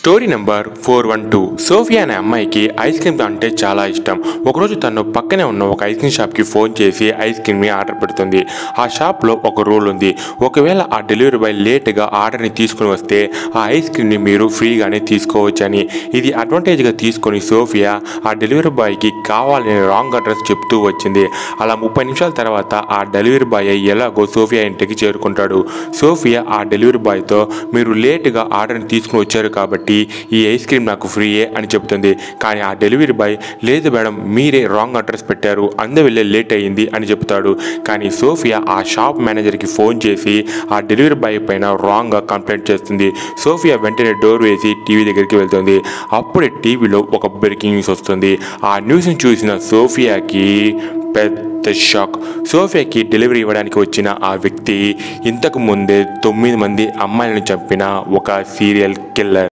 Story number 412. Sophia అనే అమ్మాయికి ice cream అంటే చాలా ఇష్టం. ఒకరోజు తను పక్కనే ఉన్న ఒక ఐస్ క్రీమ్ షాప్కి ఫోన్ చేసి ఐస్ క్రీమ్ని ఆర్డర్ పెడుతుంది. ఆ షాప్లో ఒక రూల్ ఉంది. ఒకవేళ ఆ డెలివరీ బాయ్ లేట్గా ఆర్డర్ని తీసుకుని వస్తే ఆ ఐస్ క్రీమ్ని మీరు ఫ్రీగానే తీసుకోవచ్చని. ఇది అడ్వాంటేజ్గా తీసుకొని సోఫియా ఆ డెలివరీ బాయ్కి కావాలని రాంగ్ అడ్రస్ చెప్తూ వచ్చింది. అలా 30 నిమిషాల తర్వాత ఆ డెలివరీ బాయ్ ఎలాగో సోఫియా ఇంటికి చేరుకుంటాడు. సోఫియా ఆ డెలివరీ బాయ్తో మీరు లేట్గా ఆర్డర్ని తీసుకుని వచ్చారు కాబట్టి ఈ ఐస్ క్రీమ్ నాకు ఫ్రీయే అని చెప్తుంది. కానీ ఆ డెలివరీ బాయ్ లేదు మేడం, మీరే రాంగ్ అడ్రస్ పెట్టారు, అందువల్లే లేట్ అయ్యింది అని చెప్తాడు. కానీ సోఫియా ఆ షాప్ మేనేజర్కి ఫోన్ చేసి ఆ డెలివరీ బాయ్ పైన రాంగ్గా కంప్లైంట్ చేస్తుంది. సోఫియా వెంటనే డోర్ వేసి టీవీ దగ్గరికి వెళ్తుంది. అప్పుడే టీవీలో ఒక బ్రేకింగ్ న్యూస్ వస్తుంది. ఆ న్యూస్ని చూసిన సోఫియాకి పెద్ద షాక్. సోఫియాకి డెలివరీ ఇవ్వడానికి వచ్చిన ఆ వ్యక్తి ఇంతకు ముందే 9 మంది అమ్మాయిలను చంపిన ఒక సీరియల్ కిల్లర్.